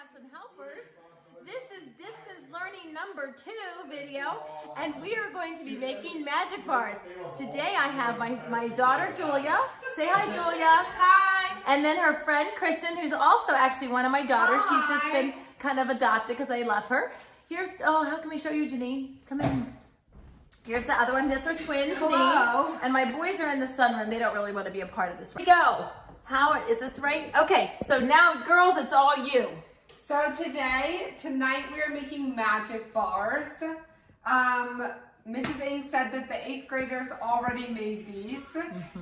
have some helpers. This is distance learning number 2 video, and we are going to be making magic bars. Today I have my daughter Julia. Say hi, Julia. Hi. And then her friend Kristen, who's also actually one of my daughters. Hi. She's just been kind of adopted because I love her. Here's, oh, how can we show you, Janine? Come in. Here's the other one. That's our twin, Janine. Hello. And my boys are in the sunroom. They don't really want to be a part of this. Here we go. How is this right? Okay, so now, girls, it's all you. So tonight we are making magic bars. Mrs. Ng said that the 8th graders already made these,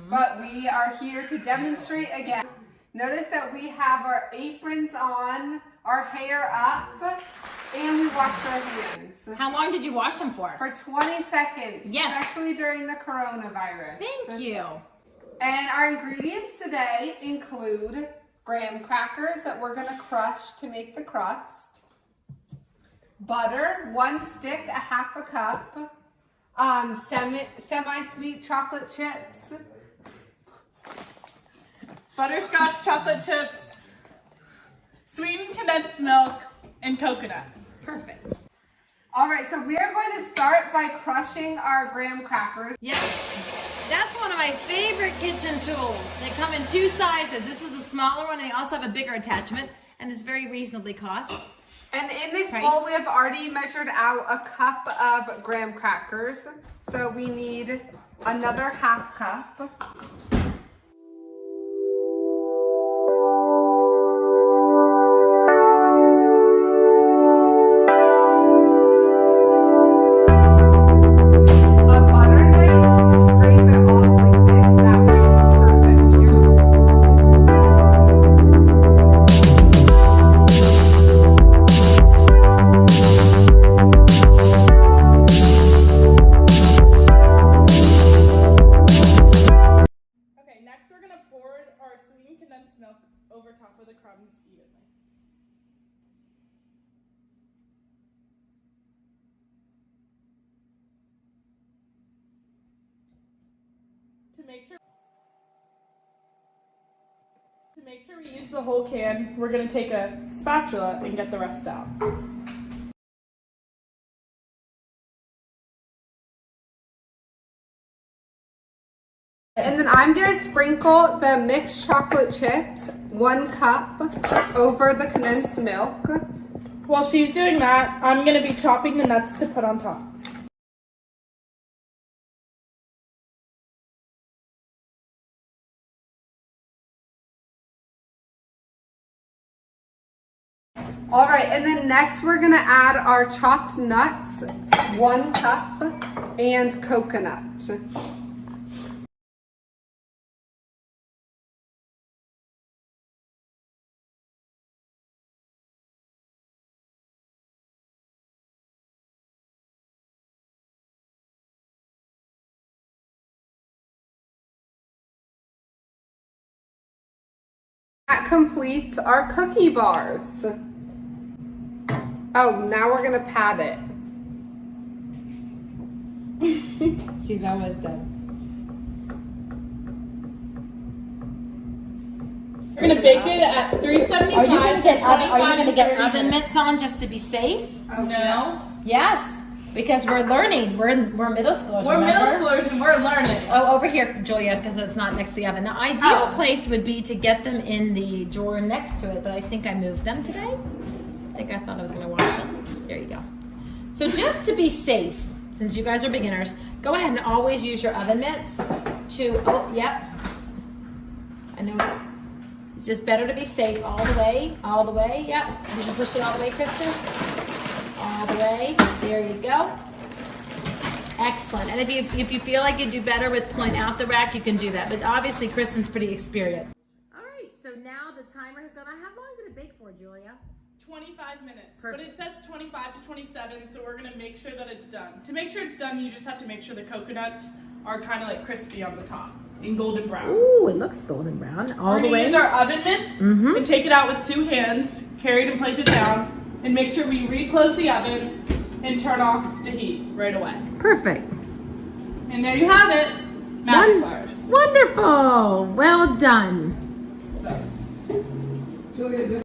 but we are here to demonstrate again. Notice that we have our aprons on, our hair up, and we washed our hands. How long did you wash them for? For 20 seconds, Yes. especially during the coronavirus. Thank you. And our ingredients today include graham crackers that we're gonna crush to make the crust, butter, 1 stick, 1/2 cup, semi-sweet chocolate chips, butterscotch chocolate chips, sweetened condensed milk, and coconut. Perfect. All right, so we are going to start by crushing our graham crackers. Yes, that's one of my favorite kitchen tools. They come in 2 sizes. This is the smaller one, and they also have a bigger attachment, and it's very reasonably cost. And in this Price. bowl, we have already measured out 1 cup of graham crackers. So we need another 1/2 cup. Our sweetened condensed milk over top of the crumbs evenly. To make sure we use the whole can, we're going to take a spatula and get the rest out. And then I'm gonna sprinkle the mixed chocolate chips, 1 cup, over the condensed milk. While she's doing that, I'm going to be chopping the nuts to put on top. All right, and then next we're gonna add our chopped nuts, 1 cup, and coconut. That completes our cookie bars. Oh, now we're gonna pat it. She's almost done. We're going to bake it at 375. Are you going to get to oven mitts on just to be safe? Oh, No. Yes, because we're learning. We're middle schoolers. We're remember? middle schoolers and we're learning. Oh, over here, Julia, because it's not next to the oven. The ideal place would be to get them in the drawer next to it, but I think I moved them today. I thought I was going to wash them. There you go. So just to be safe, since you guys are beginners, go ahead and always use your oven mitts to, oh, yep. I know it's just better to be safe all the way, yep. Did you push it all the way, Kristen? All the way, there you go. Excellent. And if you feel like you do better with pulling out the rack, you can do that. But obviously, Kristen's pretty experienced. All right, so now the timer has gone. How long did it bake for, Julia? 25 minutes. Perfect. But it says 25 to 27, so we're going to make sure that it's done. To make sure it's done, you just have to make sure the coconuts are kind of like crispy on the top and golden brown. Ooh, it looks golden brown all We're the going to way. use our oven mitts and take it out with 2 hands, carry it and place it down, and make sure we reclose the oven and turn off the heat right away. Perfect. And there you have it. Magic bars. Wonderful. Well done. Julia,